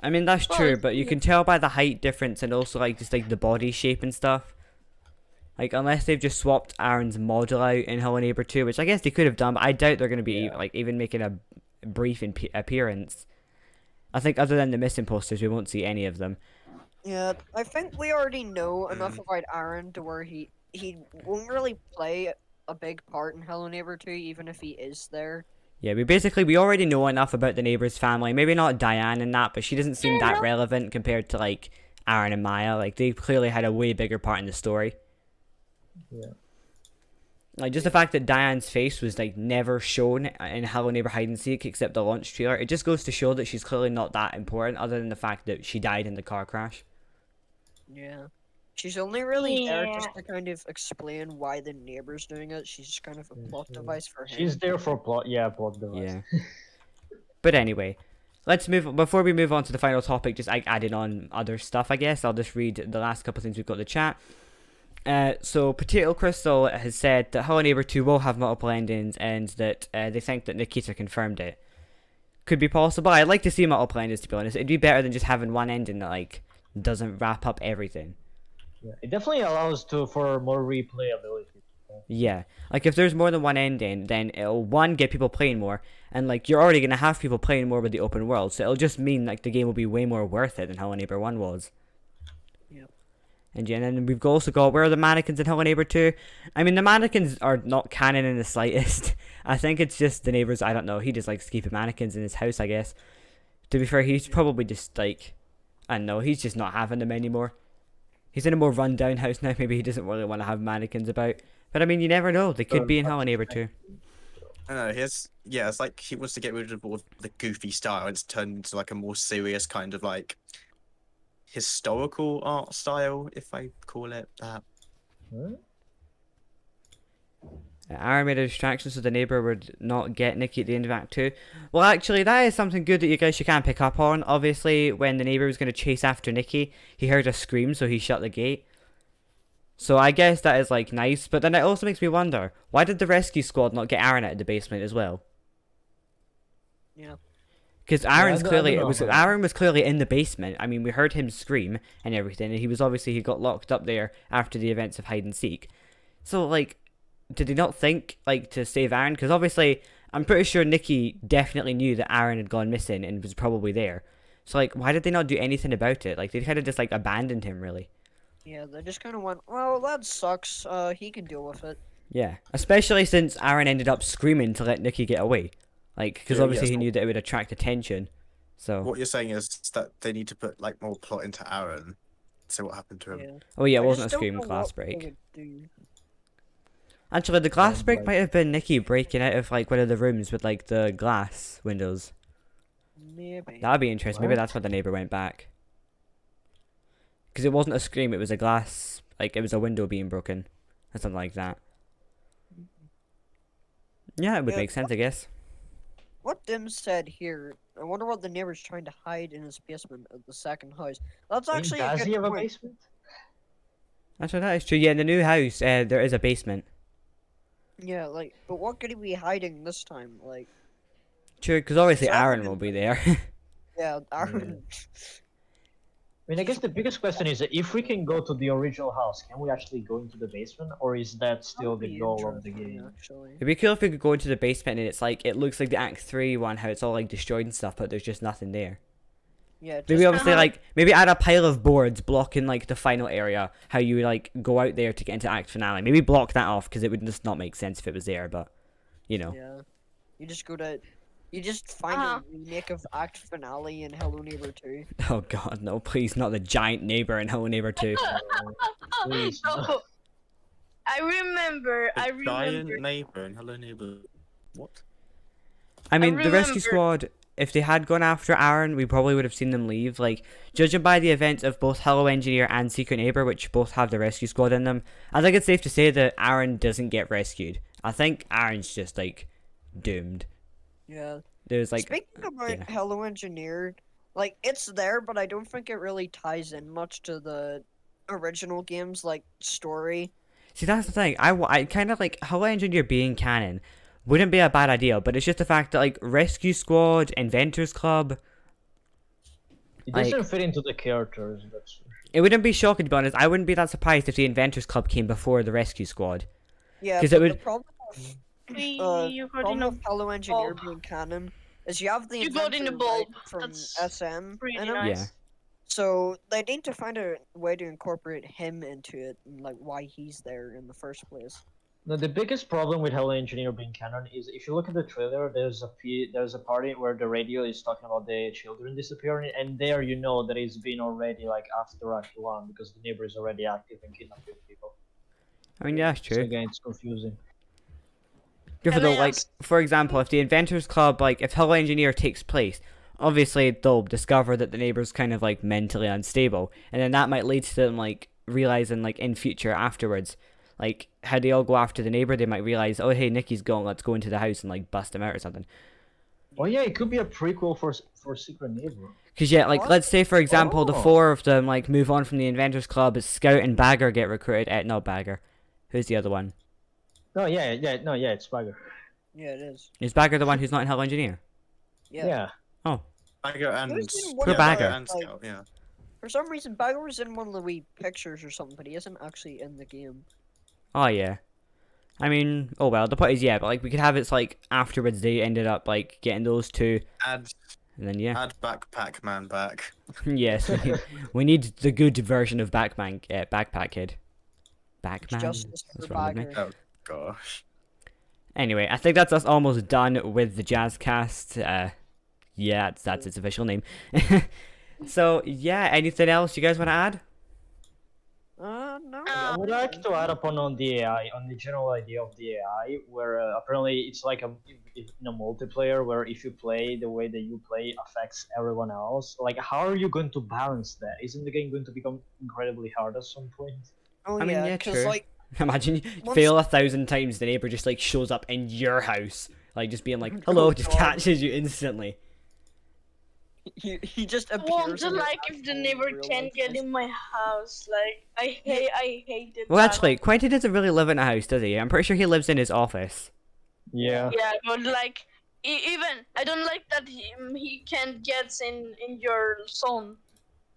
I mean, that's Well, true, it's- but you can tell by the height difference and also, like, just, like, the body shape and stuff. Like, unless they've just swapped Aaron's model out in Hello Neighbor 2, which I guess they could have done, but I doubt they're going to be, Yeah. like, even making a brief appearance. I think other than the missing posters, we won't see any of them. Yeah, I think we already know enough about Aaron to where he won't really play a big part in Hello Neighbor 2, even if he is there. Yeah, we already know enough about the neighbor's family. Maybe not Diane and that, but she doesn't seem that relevant compared to, like, Aaron and Maya. Like, they clearly had a way bigger part in the story. Yeah. Like, just the fact that Diane's face was, like, never shown in Hello Neighbor Hide and Seek except the launch trailer, it just goes to show that she's clearly not that important, other than the fact that she died in the car crash. Yeah. She's only really there Yeah. just to kind of explain why the neighbor's doing it. She's just kind of a plot device for him. She's there for plot. Yeah, plot device. Yeah. But anyway, let's move. Before we move on to the final topic, just adding on other stuff, I guess. I'll just read the last couple of things we've got in the chat. So Potato Crystal has said that Hello Neighbor 2 will have multiple endings and that they think that Nikita confirmed it. Could be possible. I'd like to see multiple endings, to be honest. It'd be better than just having one ending that, like, doesn't wrap up everything. Yeah, it definitely allows for more replayability. Yeah, like if there's more than one ending, then it'll one get people playing more, and like you're already gonna have people playing more with the open world, so it'll just mean like the game will be way more worth it than Hello Neighbor 1 was. Yep. And yeah, and then we've also got where are the mannequins in Hello Neighbor 2? I mean, the mannequins are not canon in the slightest. I think it's just the neighbor's. I don't know. He just likes keeping mannequins in his house, I guess. To be fair, he's probably just like, I don't know. He's just not having them anymore. He's in a more run-down house now. Maybe he doesn't really want to have mannequins about. But I mean, you never know. They could be in Hello Neighbor 2. I don't know. It's like he wants to get rid of all the goofy style. It's turned into like a more serious kind of like historical art style, if I call it that. Huh? Aaron made a distraction so the neighbor would not get Nikki at the end of Act 2. Well, actually, that is something good that you guys can pick up on. Obviously, when the neighbor was going to chase after Nikki, he heard a scream, so he shut the gate. So I guess that is, like, nice. But then it also makes me wonder, why did the rescue squad not get Aaron out of the basement as well? Yeah. Because I Aaron don't was clearly in the basement. I mean, we heard him scream and everything, and he got locked up there after the events of Hide and Seek. So, like, did they not think, like, to save Aaron? Because obviously, I'm pretty sure Nikki definitely knew that Aaron had gone missing and was probably there. So, like, why did they not do anything about it? Like, they kind of just, like, abandoned him, really. Yeah, they just kind of went, well, that sucks. He can deal with it. Yeah. Especially since Aaron ended up screaming to let Nikki get away. Like, because Yeah, obviously yes. he knew that it would attract attention. So. What you're saying is that they need to put like more plot into Aaron. So what happened to him? Yeah. Oh, yeah, it I wasn't a just don't scream know glass what they break. would do. Actually, the glass break right. might have been Nikki breaking out of, like, one of the rooms with, like, the glass windows. Maybe. That'd be interesting. Maybe What? that's why the neighbor went back. Because it wasn't a scream, it was a glass, like, it was a window being broken. Or something like that. Yeah, it would Yeah, make sense, I guess. What Dim said here, I wonder what the neighbor's trying to hide in his basement at the second house. That's I mean, actually a does good he have a point. basement? Actually, that is true. Yeah, in the new house, there is a basement. Yeah, like, but what could he be hiding this time? Like, True, because obviously Exactly. Aaron will be there. yeah, Aaron. I mean, I guess the biggest question is if we can go to the original house, can we actually go into the basement, or is that still the goal of the game? Actually. It'd be cool if we could go into the basement and it's like, it looks like the Act 3 one, how it's all, like, destroyed and stuff, but there's just nothing there. Yeah, just Maybe obviously, Uh-huh. like, maybe add a pile of boards blocking, like, the final area, how you, like, go out there to get into Act Finale. Maybe block that off, because it would just not make sense if it was there, but, you know. Yeah. You just go to You just find a remake of Act Finale in Hello Neighbor 2. Oh god, no, please, not the giant neighbor in Hello Neighbor 2. Please, no. No. I remember. Giant neighbor and hello neighbor. What? I mean, the rescue remember- squad, if they had gone after Aaron, we probably would have seen them leave. Like, judging by the events of both Hello Engineer and Secret Neighbor, which both have the rescue squad in them, I think it's safe to say that Aaron doesn't get rescued. I think Aaron's just, like, doomed. Yeah. There's, like... Speaking about yeah. Hello Engineer, like, it's there, but I don't think it really ties in much to the original game's, like, story. See, that's the thing. I kind of like Hello Engineer being canon wouldn't be a bad idea, but it's just the fact that like Rescue Squad, Inventors Club, It like- doesn't fit into the characters. That's for sure. it wouldn't be shocking to be honest. I wouldn't be that surprised if the Inventors Club came before the Rescue Squad. Yeah, 'Cause but it would- the problem with, You got in problem a with Hello Engineer bulb. being canon is you have the You got in a inventor, right, bulb. from That's SM pretty in him. nice. Yeah. So they need to find a way to incorporate him into it and like why he's there in the first place. No, the biggest problem with Hello Engineer being canon is if you look at the trailer, there's a party where the radio is talking about the children disappearing, and there you know that it's been already like after Act 1 because the neighbor is already active and kidnapping people. I mean, yeah, that's So true. again, it's confusing. Good for And the then like, else- for example, if the Inventors Club, like, if Hello Engineer takes place, obviously they'll discover that the neighbor's kind of like mentally unstable, and then that might lead to them like realizing like in future afterwards, like how they all go after the neighbor, they might realize, oh hey, Nikki's gone, let's go into the house and like bust him out or something. Oh yeah, it could be a prequel for Secret Neighbor. Cause yeah, like What? let's say for example, the Oh. 4 of them like move on from the Inventors Club, as Scout and Bagger get recruited. Not Bagger. Who's the other one? No, yeah, it's Bagger. Yeah, it is. Is Bagger the one who's not in Hello Engineer? Yeah. Yeah. Bagger and Who's in Poor one of Bagger. the, and like, Scout, yeah. For some reason, Bagger was in one of the wee pictures or something, but he isn't actually in the game. Oh yeah. I mean, oh well. The point is, yeah, but like we could have it's like afterwards they ended up like getting those two, Add and then yeah, Backpack Man back. yes, we need the good version of Backpack Kid. Backman. Justice for What's wrong with me? Bagger. Oh gosh. Anyway, I think that's us almost done with the Jazzcast. Yeah, that's its official name. So yeah, anything else you guys want to add? No. I would like to add upon on the AI, on the general idea of the AI, where apparently it's like in a multiplayer where if you play the way that you play affects everyone else. Like, how are you going to balance that? Isn't the game going to become incredibly hard at some point? Oh I mean, yeah, yeah, because true. like Imagine you Once- fail 1,000 times, the neighbor just like shows up in your house, like just being like, "Hello," Oh, just God. catches you instantly. he just I appears. wonder in your like if the actual neighbor real can life get house. in my house. Like I hate it. Well, that. actually, Quentin doesn't really live in a house, does he? I'm pretty sure he lives in his office. Yeah. Yeah, but like even I don't like that he can't get in your zone,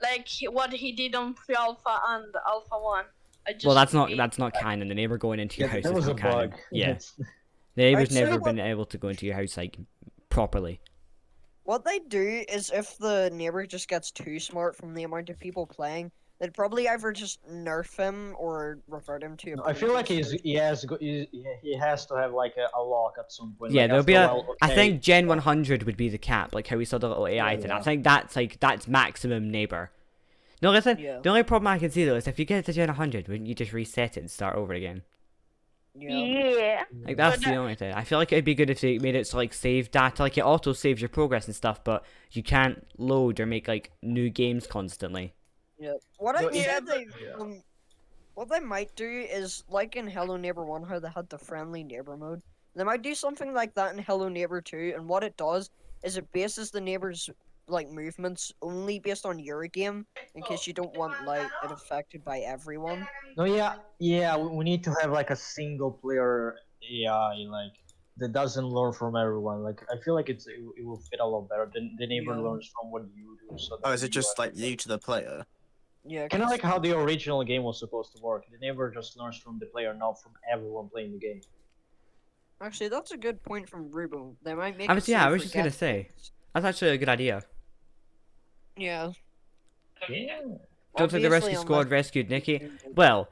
like what he did on pre-alpha and alpha 1. I just Well, that's hate- not canon. The neighbor going into your house that is was a not canon. bug. Yeah, That's- the neighbor's I'd say never what- been able to go into your house like properly. What they do is if the neighbor just gets too smart from the amount of people playing, they'd probably either just nerf him or revert him to. a I feel like previous he has to have like a lock at some point. Yeah, like, there'll after be a. while, I okay, think Gen 100 would be the cap, like how we saw the little AI Yeah, thing. yeah. I think that's maximum neighbor. No, listen. Yeah. The only problem I can see though is if you get to Gen 100, wouldn't you just reset it and start over again? Yeah. Yeah. Like that's But the that- only thing. I feel like it'd be good if they made it so like save data, like it auto saves your progress and stuff, but you can't load or make like new games constantly. Yeah. What I No, said yeah, they what they might do is like in Hello Neighbor 1 how they had the friendly neighbor mode. They might do something like that in Hello Neighbor 2, and what it does is it bases the neighbor's like movements only based on your game in case you don't want like it affected by everyone. No, yeah, we need to have like a single player AI like that doesn't learn from everyone. Like I feel like it will fit a lot better. The neighbor Yeah. learns from what you do. So Oh, that is it you just are- like you to the player? Yeah. kind of 'cause- like how the original game was supposed to work? The neighbor just learns from the player, not from everyone playing the game. Actually, that's a good point from Rubo. They might make. I it was so yeah, you I was just gonna forget say things. that's actually a good idea. Yeah. Yeah. Don't think the Obviously, rescue squad unless- rescued Nikki. Well,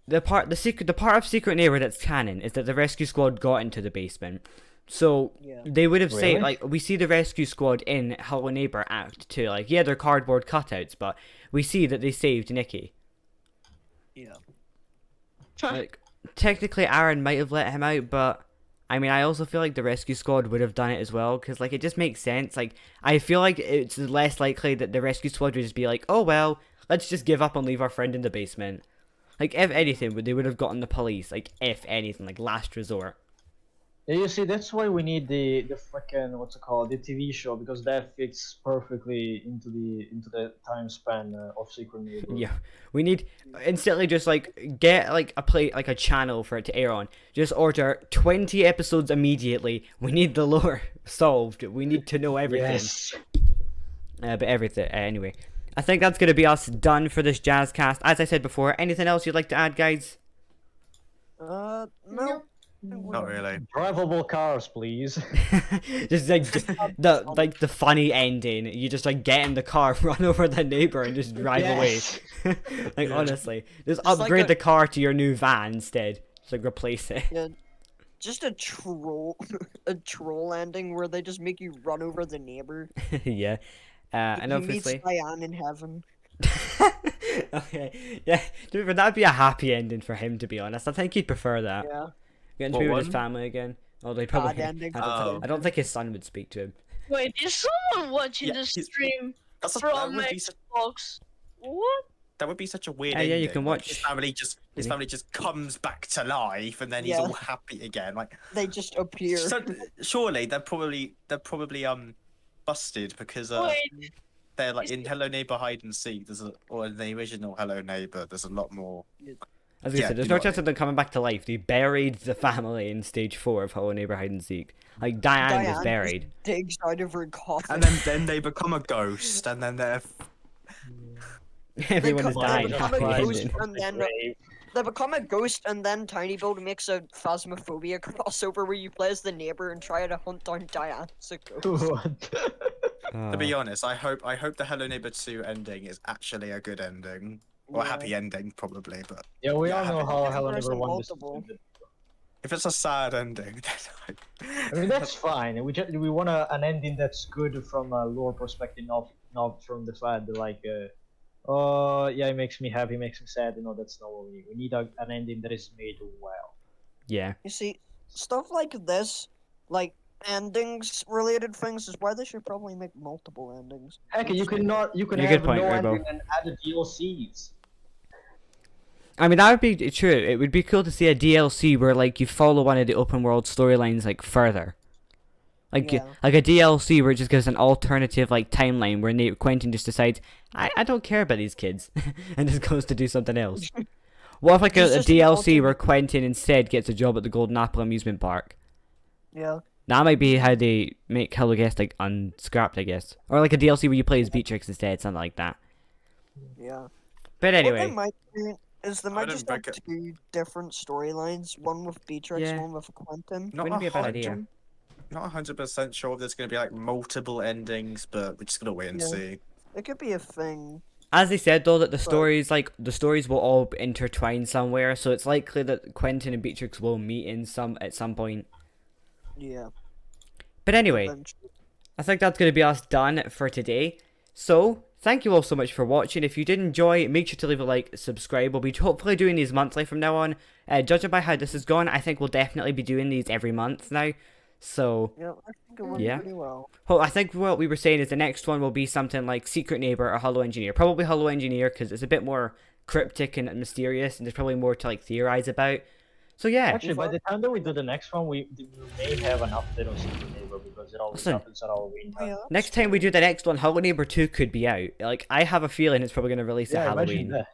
the part of Secret Neighbor that's canon is that the rescue squad got into the basement. So Yeah. they would have said, Really? like, we see the rescue squad in Hello Neighbor Act 2. Like, yeah, they're cardboard cutouts, but we see that they saved Nikki. Yeah. Like, technically, Aaron might have let him out, but I mean, I also feel like the rescue squad would have done it as well, because, like, it just makes sense. Like, I feel like it's less likely that the rescue squad would just be like, oh, well, let's just give up and leave our friend in the basement. Like, if anything, they would have gotten the police, like, if anything, like, last resort. Yeah, you see, that's why we need the frickin' what's it called, the TV show, because that fits perfectly into the time span of Secret Neighbor. Yeah, we need instantly just like get like a channel for it to air on. Just order 20 episodes immediately. We need the lore solved. We need to know everything. Yes. But everything anyway. I think that's gonna be us done for this Jazzcast. As I said before, anything else you'd like to add, guys? No. Nope. Not really. Drivable cars, please. Just like the funny ending. You just like get in the car, run over the neighbor, and just drive Yes. away. Like honestly, just like upgrade a- the car to your new van instead. Just like replace it. Yeah. Just a troll, a troll ending where they just make you run over the neighbor. Yeah. And He obviously. meets Diane in heaven. Okay. Yeah. But that'd be a happy ending for him, to be honest. I think he'd prefer that. Yeah. Getting to What be with his one? family again. Although he probably. Bad ending. I don't think his son would speak to him. Wait, is someone watching Yeah, the he's- stream That from would be such, Xbox? What? that would be such a weird. Yeah, you ending. can Like, watch- his family just comes back to life, and then he's Yeah. all happy again. Like, They just appear. so, surely they're probably busted because Wait, they're like is in Hello Neighbor Hide and Seek. Or in the original Hello Neighbor, there's a lot more. As I Yeah, said, there's you no know chance what I of them coming back to life. They buried the family in stage 4 of Hello Neighbor Hide and Seek. Like Diane was Diane buried. digs out of her coffin. And then they become a ghost, and then they're Everyone is they dying. become Happy a ghost ending. and then they become a ghost, and then Tiny Build makes a phasmophobia crossover where you play as the neighbor and try to hunt down Diane as a ghost. What? To be Oh. honest, I hope the Hello Neighbor 2 ending is actually a good ending. Or a Yeah. happy ending, probably, but Yeah, we Yeah, all know happy- how Yeah, Hello there's Neighbor a 1 is. multiple. if it's a sad ending, then I mean, that's fine. We want an ending that's good from a lore perspective, not from the fact that like, oh yeah, it makes me happy, makes me sad. You know, that's not what we need. We need an ending that is made well. Yeah. You see, stuff like this, like endings related things, is why they should probably make multiple endings. Heck, you can Yeah, have good point, no Rainbow. ending and add the DLCs. I mean, that would be true. It would be cool to see a DLC where, like, you follow one of the open world storylines, like, further. Like, Yeah. like a DLC where it just gives an alternative, like, timeline where Quentin just decides, I don't care about these kids, and just goes to do something else. What if, like, It's a just an DLC where alternate- Quentin instead gets a job at the Golden Apple amusement park? Yeah. That might be how they make Hello Guest, like, unscrapped, I guess. Or, like, a DLC where you play as Beatrix instead, something like that. Yeah. But What anyway. they might do is they might don't just have break two different storylines, one with Beatrix, Yeah. one with Quentin. not Wouldn't be a bad idea. 100 Not 100% sure if there's going to be like multiple endings, but we're just going to wait and Yeah. see. It could be a thing. As they said though, that the Right. stories the stories will all intertwine somewhere, so it's likely that Quentin and Beatrix will meet at some point. Yeah. But anyway, eventually. I think that's gonna be us done for today. So thank you all so much for watching. If you did enjoy, make sure to leave a like, subscribe. We'll be hopefully doing these monthly from now on. Judging by how this has gone, I think we'll definitely be doing these every month now. So Yeah, I think it went Yeah. pretty well. I think what we were saying is the next one will be something like Secret Neighbor or Hollow Engineer. Probably Hollow Engineer because it's a bit more cryptic and mysterious, and there's probably more to like theorize about. So yeah, Actually, by the time that we do the next one, we may have an update on Secret Neighbor because it always Listen. happens at Halloween. Oh, yeah, next time we do the next one, Hollow Neighbor 2 could be out. Like, I have a feeling it's probably going to release at Yeah, imagine Halloween. that.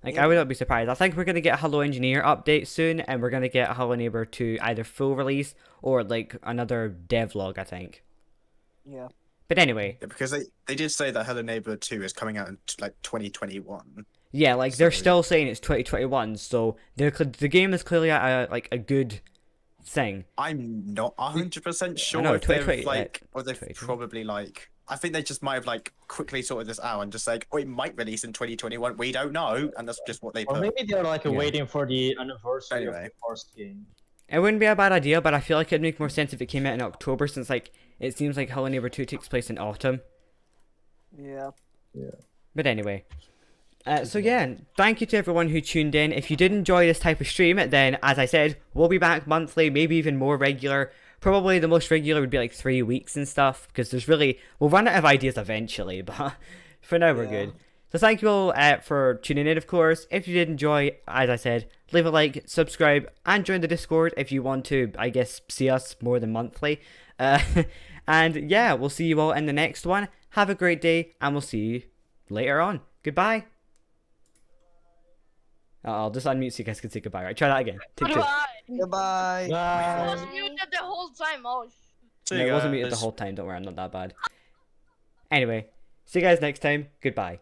Like, Yeah. I would not be surprised. I think we're going to get a Hollow Engineer update soon, and we're going to get a Hollow Neighbor 2 either full release or, like, another devlog, I think. Yeah. But anyway, Yeah, because they did say that Hello Neighbor 2 is coming out in like 2021. yeah, like, they're So- still saying it's 2021, so the game is clearly at a good thing. I'm not 100% sure know, if they've 2020, like, or they've 2020. probably like. I think they just might have like quickly sorted this out and just like, oh, it might release in 2021. We don't know, and that's just what they Or put. maybe they're like Yeah. waiting for the anniversary of Anyway. the first game. It wouldn't be a bad idea, but I feel like it'd make more sense if it came out in October, since like it seems like Hello Neighbor 2 takes place in autumn. Yeah. But anyway. So yeah, thank you to everyone who tuned in. If you did enjoy this type of stream, then as I said, we'll be back monthly, maybe even more regular. Probably the most regular would be like 3 weeks and stuff, because we'll run out of ideas eventually, but for now we're good. So thank you all for tuning in, of course. If you did enjoy, as I said, leave a like, subscribe, and join the Discord if you want to, I guess, see us more than monthly. And yeah, we'll see you all in the next one. Have a great day, and we'll see you later on. Goodbye. I'll just unmute so you guys can say goodbye. Right, try that again. Take 2. Goodbye. Goodbye. I was Bye. muted the whole time. Oh, See No, you it wasn't muted the guys. whole time. Don't worry, I'm not that bad. Anyway, see you guys next time. Goodbye.